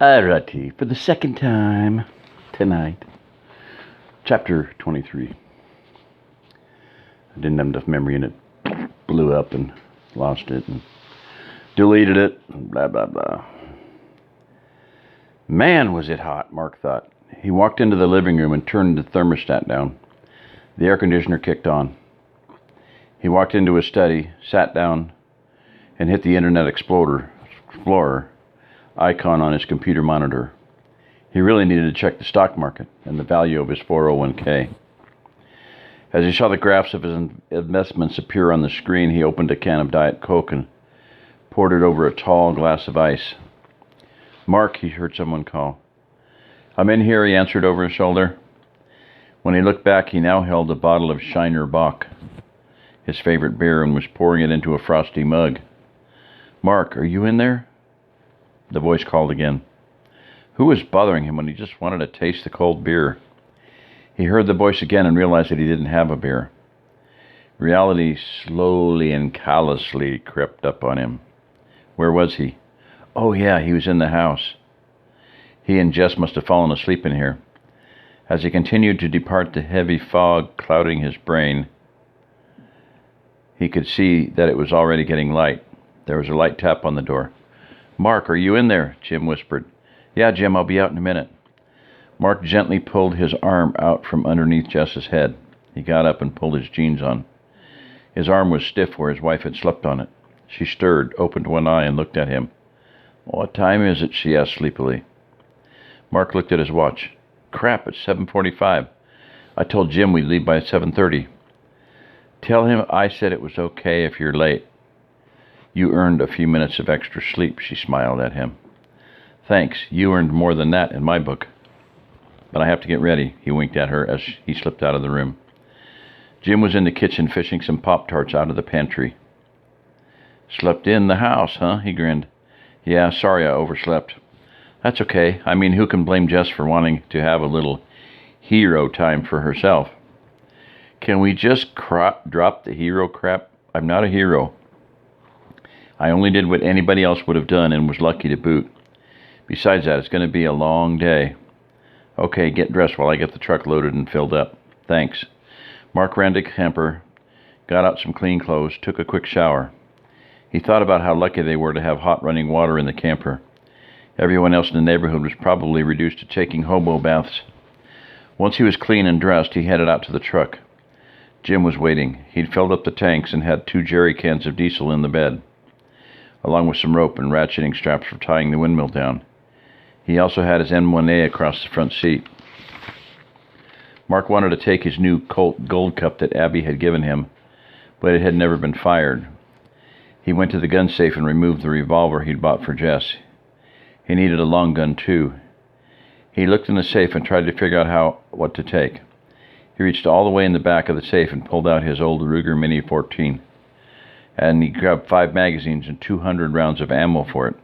Alrighty, for the second time tonight, chapter 23. I didn't have enough memory and it blew up and lost it and deleted it and blah blah blah. Man, was it hot, Mark thought. He walked into the living room and turned the thermostat down. The air conditioner kicked on. He walked into his study, sat down, and hit the Internet Explorer icon on his computer monitor. He really needed to check the stock market and the value of his 401k. As he saw the graphs of his investments appear on the screen, he opened a can of Diet Coke and poured it over a tall glass of ice. "Mark," he heard someone call. "I'm in here," he answered over his shoulder. When he looked back, he now held a bottle of Shiner Bock, his favorite beer, and was pouring it into a frosty mug. "Mark, are you in there?" The voice called again. Who was bothering him when he just wanted to taste the cold beer? He heard the voice again and realized that he didn't have a beer. Reality slowly and callously crept up on him. Where was he? Oh yeah, he was in the house. He and Jess must have fallen asleep in here. As he continued to depart the heavy fog clouding his brain, he could see that it was already getting light. There was a light tap on the door. "Mark, are you in there?" Jim whispered. "Yeah, Jim, I'll be out in a minute." Mark gently pulled his arm out from underneath Jess's head. He got up and pulled his jeans on. His arm was stiff where his wife had slept on it. She stirred, opened one eye, and looked at him. "What time is it?" she asked sleepily. Mark looked at his watch. "Crap, it's 7:45. I told Jim we'd leave by 7:30. "Tell him I said it was okay if you're late. You earned a few minutes of extra sleep," she smiled at him. "Thanks, you earned more than that in my book. But I have to get ready," he winked at her as he slipped out of the room. Jim was in the kitchen fishing some Pop-Tarts out of the pantry. "Slept in the house, huh?" he grinned. "Yeah, sorry I overslept." "That's okay. I mean, who can blame Jess for wanting to have a little hero time for herself? Can we just drop the hero crap? I'm not a hero. I only did what anybody else would have done and was lucky to boot. Besides that, it's going to be a long day." "Okay, get dressed while I get the truck loaded and filled up." "Thanks." Mark ran to the camper, got out some clean clothes, took a quick shower. He thought about how lucky they were to have hot running water in the camper. Everyone else in the neighborhood was probably reduced to taking hobo baths. Once he was clean and dressed, he headed out to the truck. Jim was waiting. He'd filled up the tanks and had 2 jerry cans of diesel in the bed, along with some rope and ratcheting straps for tying the windmill down. He also had his M1A across the front seat. Mark wanted to take his new Colt Gold Cup that Abby had given him, but it had never been fired. He went to the gun safe and removed the revolver he'd bought for Jess. He needed a long gun, too. He looked in the safe and tried to figure out what to take. He reached all the way in the back of the safe and pulled out his old Ruger Mini 14. And he grabbed 5 magazines and 200 rounds of ammo for it.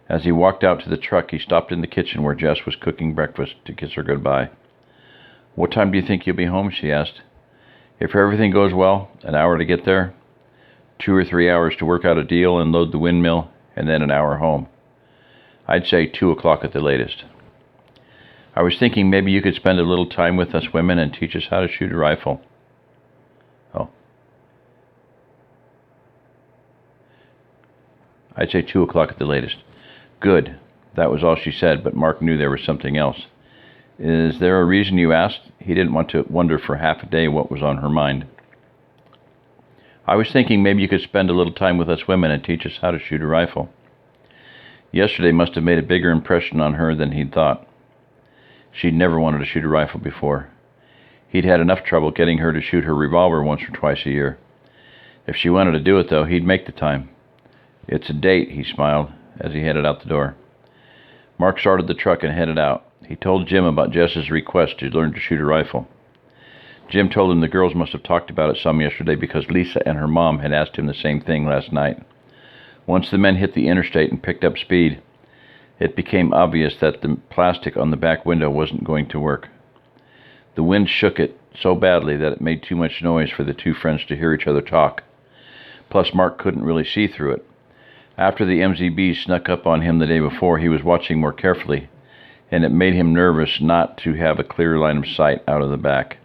As he walked out to the truck, he stopped in the kitchen where Jess was cooking breakfast to kiss her goodbye. "What time do you think you'll be home?" she asked. "If everything goes well, an hour to get there, 2 or 3 hours to work out a deal and load the windmill, and then an hour home. I'd say 2 o'clock at the latest." "I was thinking maybe you could spend a little time with us women and teach us how to shoot a rifle." "Oh. I'd say 2 o'clock at the latest." "Good." That was all she said, but Mark knew there was something else. "Is there a reason you asked?" He didn't want to wonder for half a day what was on her mind. "I was thinking maybe you could spend a little time with us women and teach us how to shoot a rifle." Yesterday must have made a bigger impression on her than he'd thought. She'd never wanted to shoot a rifle before. He'd had enough trouble getting her to shoot her revolver once or twice a year. If she wanted to do it, though, he'd make the time. "It's a date," he smiled as he headed out the door. Mark started the truck and headed out. He told Jim about Jess's request to learn to shoot a rifle. Jim told him the girls must have talked about it some yesterday because Lisa and her mom had asked him the same thing last night. Once the men hit the interstate and picked up speed, it became obvious that the plastic on the back window wasn't going to work. The wind shook it so badly that it made too much noise for the two friends to hear each other talk. Plus, Mark couldn't really see through it. After the MZB snuck up on him the day before, he was watching more carefully, and it made him nervous not to have a clear line of sight out of the back.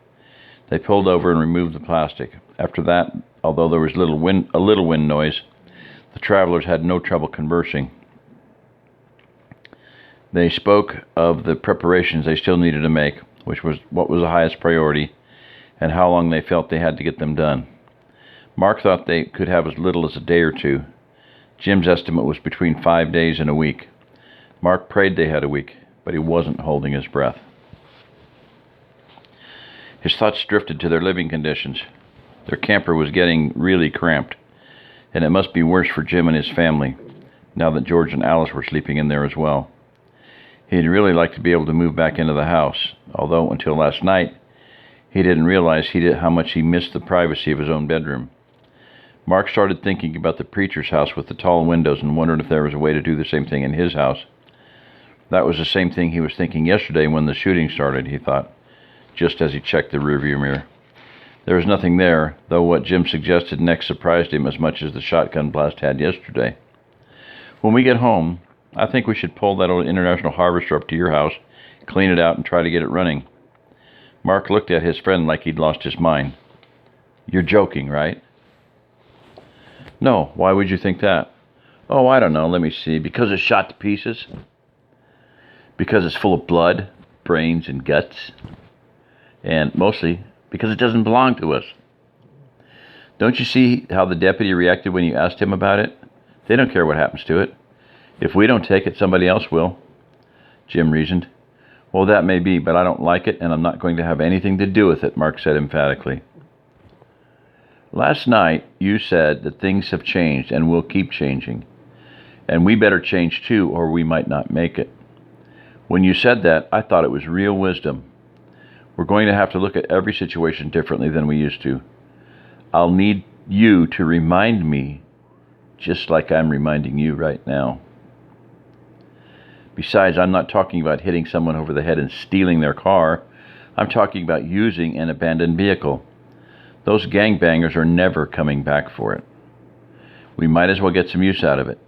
They pulled over and removed the plastic. After that, although there was a little wind noise, the travelers had no trouble conversing. They spoke of the preparations they still needed to make, which was what was the highest priority, and how long they felt they had to get them done. Mark thought they could have as little as a day or two. Jim's estimate was between 5 days and a week. Mark prayed they had a week, but he wasn't holding his breath. His thoughts drifted to their living conditions. Their camper was getting really cramped, and it must be worse for Jim and his family, now that George and Alice were sleeping in there as well. He'd really like to be able to move back into the house, although until last night, he didn't realize how much he missed the privacy of his own bedroom. Mark started thinking about the preacher's house with the tall windows and wondered if there was a way to do the same thing in his house. That was the same thing he was thinking yesterday when the shooting started, he thought, just as he checked the rearview mirror. There was nothing there, though what Jim suggested next surprised him as much as the shotgun blast had yesterday. When we get home, I think we should pull that old International Harvester up to your house, clean it out, and try to get it running. Mark looked at his friend like he'd lost his mind. You're joking, right? No, why would you think that? Oh, I don't know, let me see. Because it's shot to pieces? Because it's full of blood, brains, and guts? And mostly because it doesn't belong to us. Don't you see how the deputy reacted when you asked him about it? They don't care what happens to it. If we don't take it, somebody else will, Jim reasoned. Well, that may be, but I don't like it, and I'm not going to have anything to do with it, Mark said emphatically. Last night, you said that things have changed and will keep changing, and we better change too, or we might not make it. When you said that, I thought it was real wisdom. We're going to have to look at every situation differently than we used to. I'll need you to remind me, just like I'm reminding you right now. Besides, I'm not talking about hitting someone over the head and stealing their car. I'm talking about using an abandoned vehicle. Those gangbangers are never coming back for it. We might as well get some use out of it.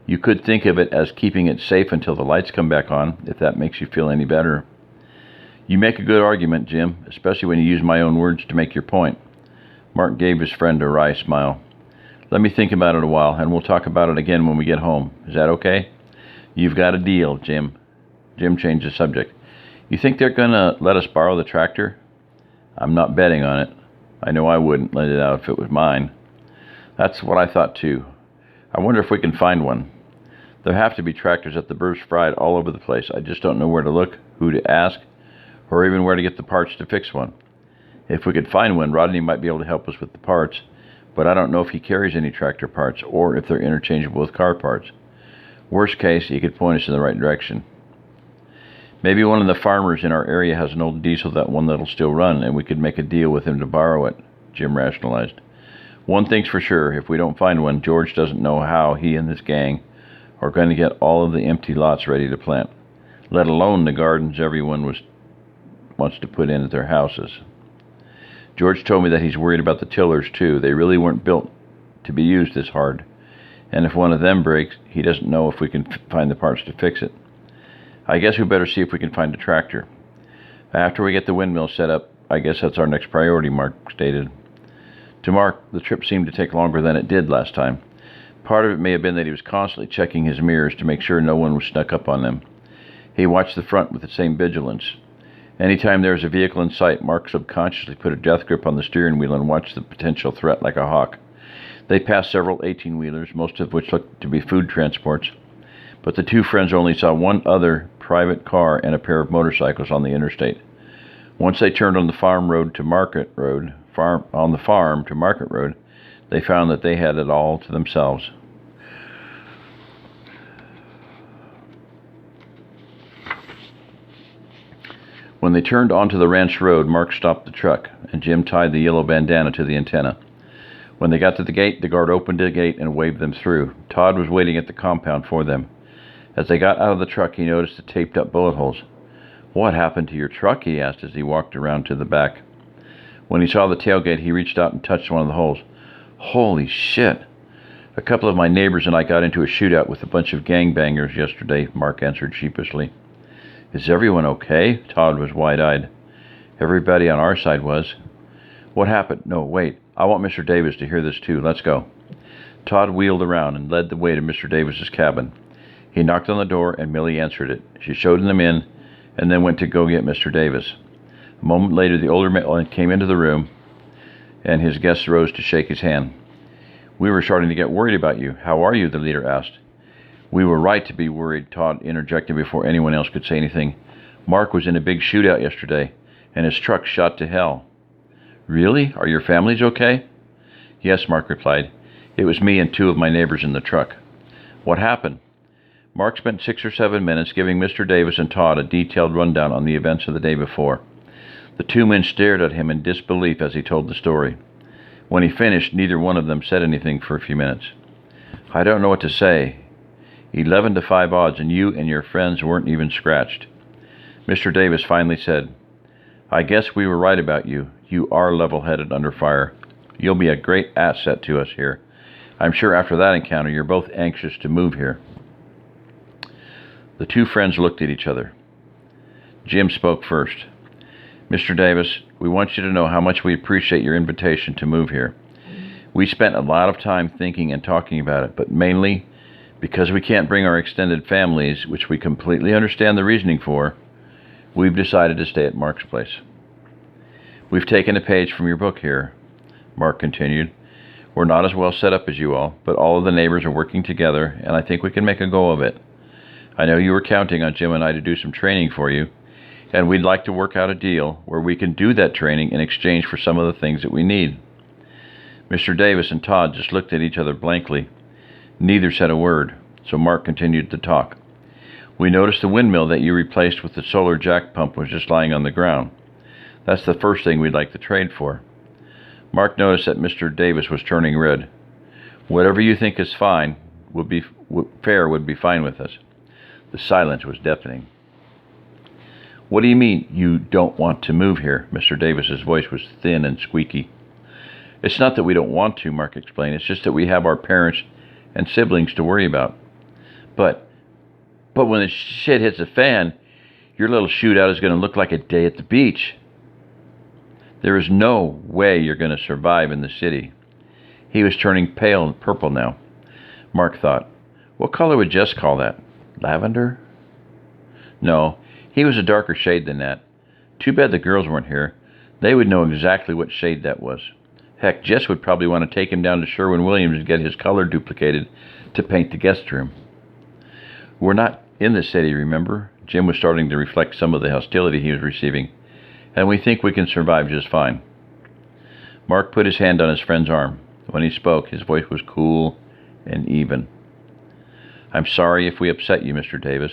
You could think of it as keeping it safe until the lights come back on, if that makes you feel any better. You make a good argument, Jim, especially when you use my own words to make your point. Mark gave his friend a wry smile. Let me think about it a while, and we'll talk about it again when we get home. Is that okay? You've got a deal, Jim. Jim changed the subject. You think they're going to let us borrow the tractor? I'm not betting on it. I know I wouldn't let it out if it was mine. That's what I thought, too. I wonder if we can find one. There have to be tractors at the Burst Fried all over the place. I just don't know where to look, who to ask, or even where to get the parts to fix one. If we could find one, Rodney might be able to help us with the parts, but I don't know if he carries any tractor parts or if they're interchangeable with car parts. Worst case, he could point us in the right direction. Maybe one of the farmers in our area has an old diesel, that one that'll still run, and we could make a deal with him to borrow it, Jim rationalized. One thing's for sure, if we don't find one, George doesn't know how he and his gang are going to get all of the empty lots ready to plant, let alone the gardens everyone wants to put in at their houses. George told me that he's worried about the tillers, too. They really weren't built to be used this hard. And if one of them breaks, he doesn't know if we can find the parts to fix it. I guess we better see if we can find a tractor. After we get the windmill set up, I guess that's our next priority, Mark stated. To Mark, the trip seemed to take longer than it did last time. Part of it may have been that he was constantly checking his mirrors to make sure no one was snuck up on them. He watched the front with the same vigilance. Anytime there was a vehicle in sight, Mark subconsciously put a death grip on the steering wheel and watched the potential threat like a hawk. They passed several 18-wheelers, most of which looked to be food transports, but the two friends only saw one other private car and a pair of motorcycles on the interstate. Once they turned on the farm to Market Road, they found that they had it all to themselves. When they turned onto the ranch road, Mark stopped the truck, and Jim tied the yellow bandana to the antenna. When they got to the gate, the guard opened the gate and waved them through. Todd was waiting at the compound for them. As they got out of the truck, he noticed the taped-up bullet holes. "What happened to your truck?" he asked as he walked around to the back. When he saw the tailgate, he reached out and touched one of the holes. "Holy shit! A couple of my neighbors and I got into a shootout with a bunch of gangbangers yesterday, Mark answered sheepishly. Is everyone okay? Todd was wide-eyed. Everybody on our side was. What happened? No, wait. I want Mr. Davis to hear this too. Let's go. Todd wheeled around and led the way to Mr. Davis's cabin. He knocked on the door and Millie answered it. She showed them in and then went to go get Mr. Davis. A moment later, the older man came into the room and his guests rose to shake his hand. We were starting to get worried about you. How are you? The leader asked. We were right to be worried, Todd interjected before anyone else could say anything. Mark was in a big shootout yesterday and his truck shot to hell. Really? Are your families okay? Yes, Mark replied. It was me and two of my neighbors in the truck. What happened? Mark spent 6 or 7 minutes giving Mr. Davis and Todd a detailed rundown on the events of the day before. The two men stared at him in disbelief as he told the story. When he finished, neither one of them said anything for a few minutes. I don't know what to say. 11 to 5 odds, and you and your friends weren't even scratched. Mr. Davis finally said, I guess we were right about you. You are level-headed under fire. You'll be a great asset to us here. I'm sure after that encounter you're both anxious to move here. The two friends looked at each other. Jim spoke first. Mr. Davis, we want you to know how much we appreciate your invitation to move here. We spent a lot of time thinking and talking about it, but mainly because we can't bring our extended families, which we completely understand the reasoning for, we've decided to stay at Mark's place. We've taken a page from your book here, Mark continued. We're not as well set up as you all, but all of the neighbors are working together, and I think we can make a go of it. I know you were counting on Jim and I to do some training for you, and we'd like to work out a deal where we can do that training in exchange for some of the things that we need. Mr. Davis and Todd just looked at each other blankly. Neither said a word, so Mark continued to talk. We noticed the windmill that you replaced with the solar jack pump was just lying on the ground. That's the first thing we'd like to trade for. Mark noticed that Mr. Davis was turning red. Whatever you think is fine would be fine with us. The silence was deafening. What do you mean you don't want to move here? Mr. Davis's voice was thin and squeaky. It's not that we don't want to, Mark explained. It's just that we have our parents and siblings to worry about. But when the shit hits the fan, your little shootout is going to look like a day at the beach. There is no way you're going to survive in the city. He was turning pale and purple now. Mark thought, what color would Jess call that? Lavender? No, he was a darker shade than that. Too bad the girls weren't here. They would know exactly what shade that was. Heck, Jess would probably want to take him down to Sherwin-Williams and get his color duplicated to paint the guest room. We're not in the city, remember? Jim was starting to reflect some of the hostility he was receiving. And we think we can survive just fine. Mark put his hand on his friend's arm. When he spoke, his voice was cool and even. I'm sorry if we upset you, Mr. Davis,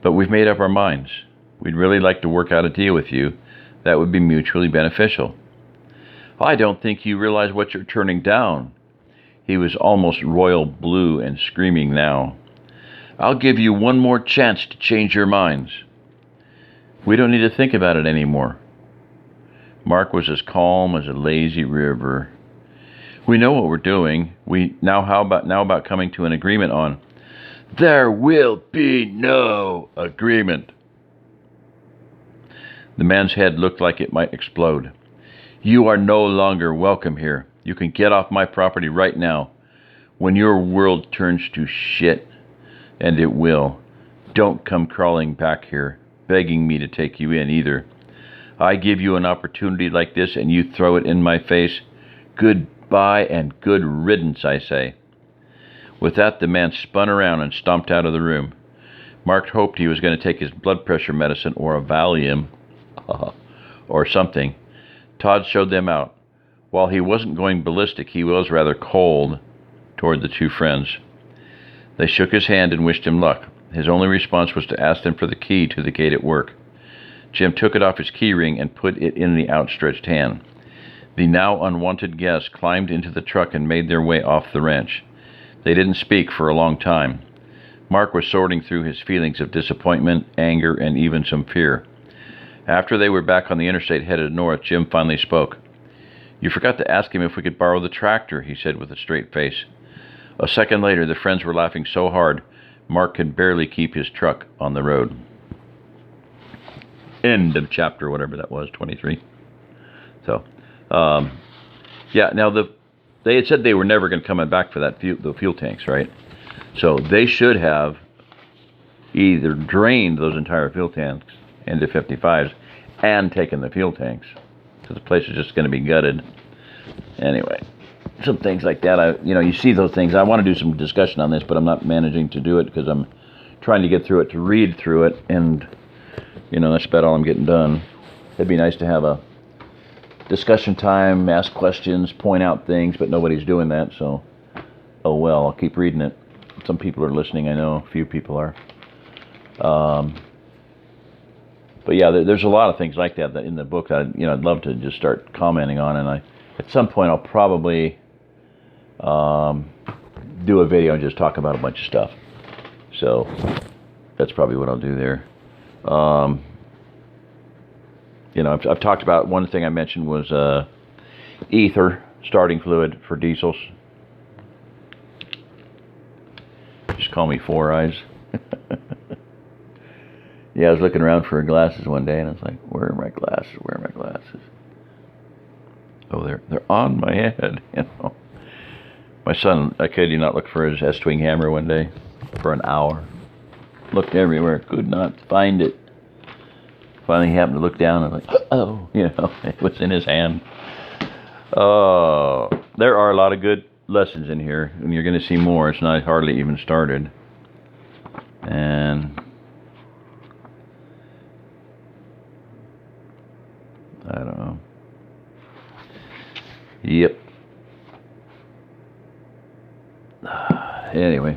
but we've made up our minds. We'd really like to work out a deal with you that would be mutually beneficial. I don't think you realize what you're turning down. He was almost royal blue and screaming now. I'll give you one more chance to change your minds. We don't need to think about it anymore. Mark was as calm as a lazy river. We know what we're doing. How about coming to an agreement on? There will be no agreement. The man's head looked like it might explode. You are no longer welcome here. You can get off my property right now. When your world turns to shit, and it will, don't come crawling back here, begging me to take you in either. I give you an opportunity like this and you throw it in my face. Goodbye and good riddance, I say. With that, the man spun around and stomped out of the room. Mark hoped he was going to take his blood pressure medicine or a Valium or something. Todd showed them out. While he wasn't going ballistic, he was rather cold toward the two friends. They shook his hand and wished him luck. His only response was to ask them for the key to the gate at work. Jim took it off his key ring and put it in the outstretched hand. The now unwanted guests climbed into the truck and made their way off the ranch. They didn't speak for a long time. Mark was sorting through his feelings of disappointment, anger, and even some fear. After they were back on the interstate headed north, Jim finally spoke. You forgot to ask him if we could borrow the tractor, he said with a straight face. A second later, the friends were laughing so hard, Mark could barely keep his truck on the road. End of chapter, whatever that was, 23. So, yeah, now they had said they were never going to come back for the fuel tanks, right? So they should have either drained those entire fuel tanks into 55s and taken the fuel tanks. So the place is just going to be gutted. Anyway, some things like that. You see those things. I want to do some discussion on this, but I'm not managing to do it because I'm trying to get through it, to read through it, and that's about all I'm getting done. It'd be nice to have a discussion time, ask questions, point out things, but nobody's doing that, so oh well, I'll keep reading it. Some people are listening, I know, a few people are. But yeah, there's a lot of things like that in the book that I'd love to just start commenting on, and at some point I'll probably do a video and just talk about a bunch of stuff. So that's probably what I'll do there. I've talked about, one thing I mentioned was ether, starting fluid for diesels. Just call me Four Eyes. Yeah, I was looking around for glasses one day, and I was like, where are my glasses? Where are my glasses? Oh, they're on my head, My son, I kid you not, looked for his S-Twing hammer one day for an hour. Looked everywhere, could not find it. Finally happened to look down, and I was like, oh, it was in his hand. Oh, there are a lot of good lessons in here, and you're going to see more. It's not hardly even started. And I don't know. Yep. Anyway.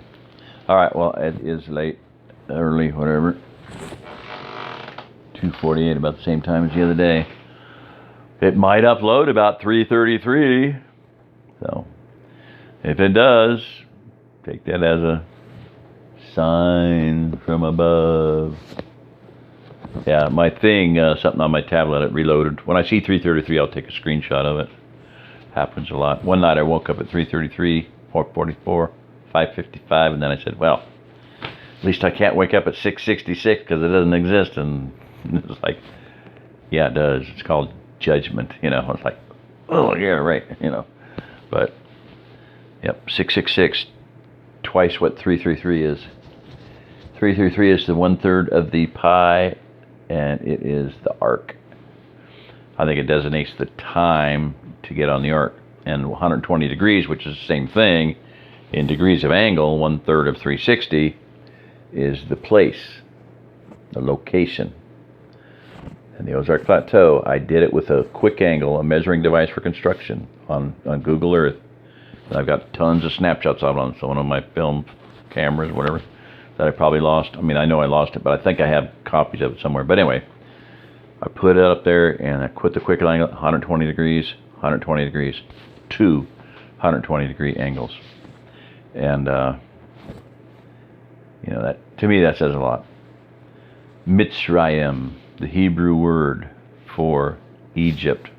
All right, well, it is late, early, whatever. 2:48, about the same time as the other day. It might upload about 3:33. So, if it does, take that as a sign from above. Yeah, my thing, something on my tablet, it reloaded. When I see 3:33, I'll take a screenshot of it. Happens a lot. One night I woke up at 3:33, 4:44, 5:55, and then I said, well, at least I can't wake up at 6:66 because it doesn't exist. And it's like, yeah, it does. It's called judgment, It's like, oh, yeah, right, But, yep, 666, twice what 333 is. 333 is the 1/3 of the pi, and it is the arc. I think it designates the time to get on the arc. And 120 degrees, which is the same thing, in degrees of angle, 1/3 of 360, is the place, the location. And the OzArk Plateau, I did it with a quick angle, a measuring device for construction on Google Earth. And I've got tons of snapshots of it on one of my film cameras, whatever, that I probably lost. I mean, I know I lost it, but I think I have copies of it somewhere. But anyway, I put it up there, and I put the quick angle, 120 degrees, 120 degrees, 2 120-degree angles. And, that, to me, that says a lot. Mitzrayim, the Hebrew word for Egypt,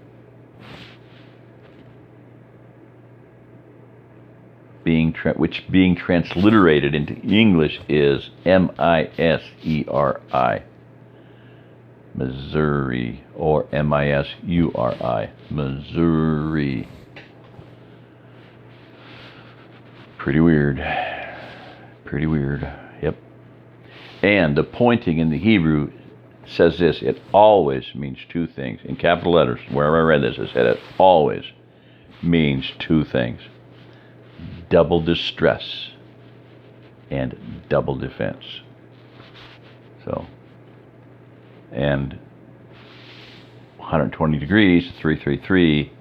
which being transliterated into English is M-I-S-E-R-I, Missouri, or M-I-S-U-R-I, Missouri. Pretty weird. Pretty weird. Yep. And the pointing in the Hebrew says this: it always means two things. In capital letters, wherever I read this, it said it always means two things: double distress and double defense. So, and 120 degrees, 333,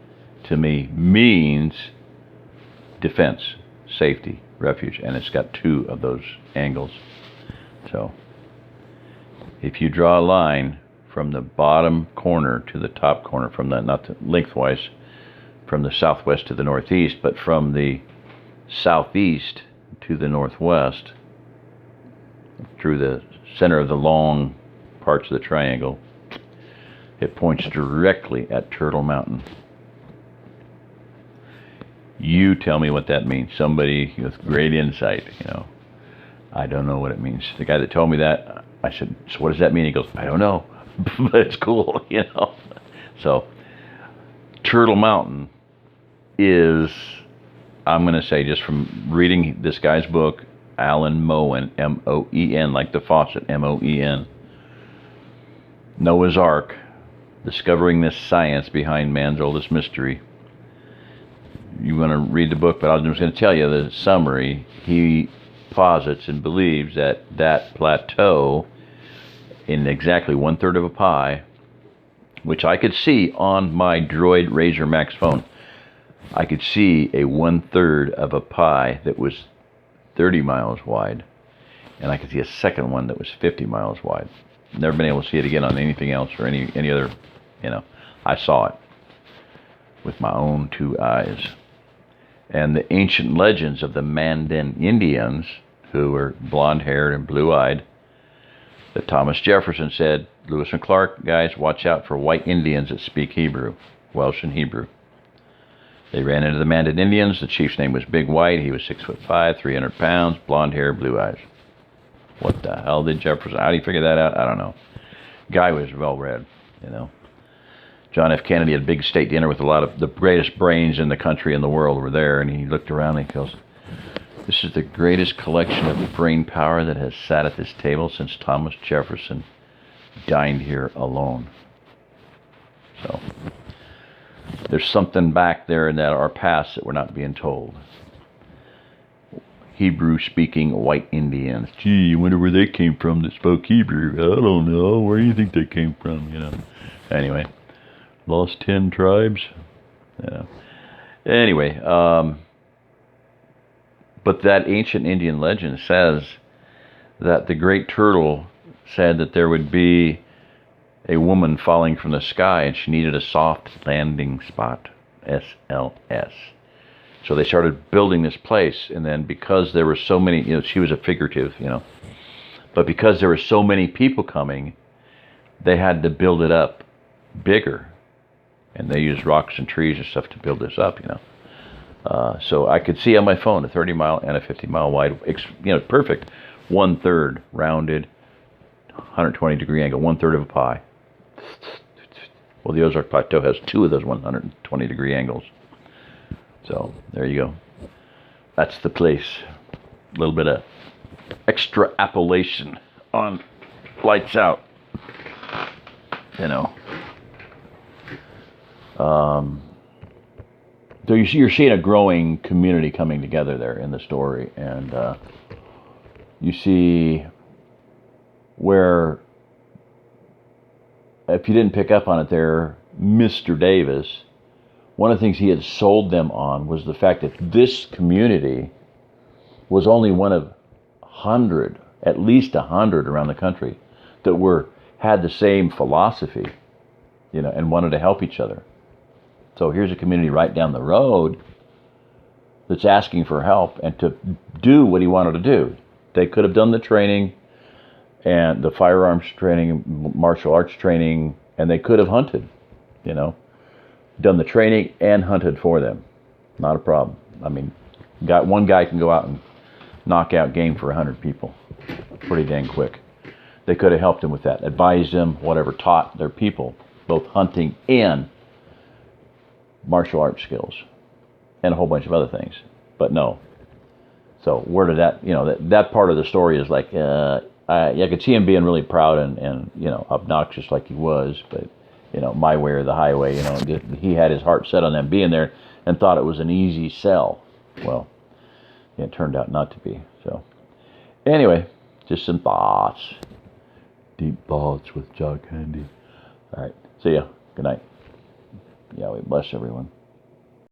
to me means defense, safety, refuge, and it's got two of those angles. So, if you draw a line from the bottom corner to the top corner, from the, not the lengthwise, from the southwest to the northeast, but from the southeast to the northwest, through the center of the long parts of the triangle, it points directly at Turtle Mountain. You tell me what that means. Somebody with great insight, I don't know what it means. The guy that told me that, I said, so what does that mean? He goes, I don't know, but it's cool, So, Turtle Mountain is, I'm going to say, just from reading this guy's book, Alan Moen, M-O-E-N, like the faucet, M-O-E-N, Noah's Ark, discovering this science behind man's oldest mystery. You want to read the book, but I'm just going to tell you the summary. He posits and believes that that plateau, in exactly 1/3 of a pie, which I could see on my Droid Razr Max phone, I could see a 1/3 of a pie that was 30 miles wide, and I could see a second one that was 50 miles wide. Never been able to see it again on anything else or any other, I saw it with my own 2 eyes. And the ancient legends of the Mandan Indians, who were blonde-haired and blue-eyed, that Thomas Jefferson said, Lewis and Clark, guys, watch out for white Indians that speak Hebrew, Welsh and Hebrew. They ran into the Mandan Indians. The chief's name was Big White. He was 6'5", 300 pounds, blonde hair, blue eyes. What the hell did Jefferson, how do you figure that out? I don't know. Guy was well-read, John F. Kennedy had a big state dinner with a lot of the greatest brains in the country and the world were there, and he looked around and he goes, this is the greatest collection of brain power that has sat at this table since Thomas Jefferson dined here alone. So, there's something back there in that our past that we're not being told. Hebrew-speaking white Indians. Gee, you wonder where they came from that spoke Hebrew. I don't know. Where do you think they came from, Anyway, lost 10 tribes. Anyway, but that ancient Indian legend says that the great turtle said that there would be a woman falling from the sky and she needed a soft landing spot, SLS. So they started building this place, and then because there were so many, she was a figurative, but because there were so many people coming, they had to build it up bigger, and they used rocks and trees and stuff to build this up, So I could see on my phone a 30-mile and a 50-mile wide, perfect, 1/3 rounded, 120-degree angle, 1/3 of a pie. Well, the OzArk Plateau has 2 of those 120-degree angles. So there you go. That's the place. A little bit of extrapolation on Lights Out. So you're seeing a growing community coming together there in the story, and you see where, if you didn't pick up on it there, Mr. Davis, one of the things he had sold them on was the fact that this community was only one of 100, at least 100 around the country, that had the same philosophy, and wanted to help each other. So here's a community right down the road that's asking for help and to do what he wanted to do. They could have done the training and the firearms training, martial arts training, and they could have hunted, done the training and hunted for them. Not a problem. I mean, one guy can go out and knock out game for 100 people pretty dang quick. They could have helped them with that, advised them, whatever, taught their people both hunting and martial arts skills and a whole bunch of other things. But no. So where did that, that part of the story is like, I could see him being really proud and obnoxious like he was, but my way or the highway, he had his heart set on them being there and thought it was an easy sell. Well, it turned out not to be. So anyway, just some thoughts. Deep thoughts with Jock Handy. All right. See ya. Good night. Yahweh bless everyone.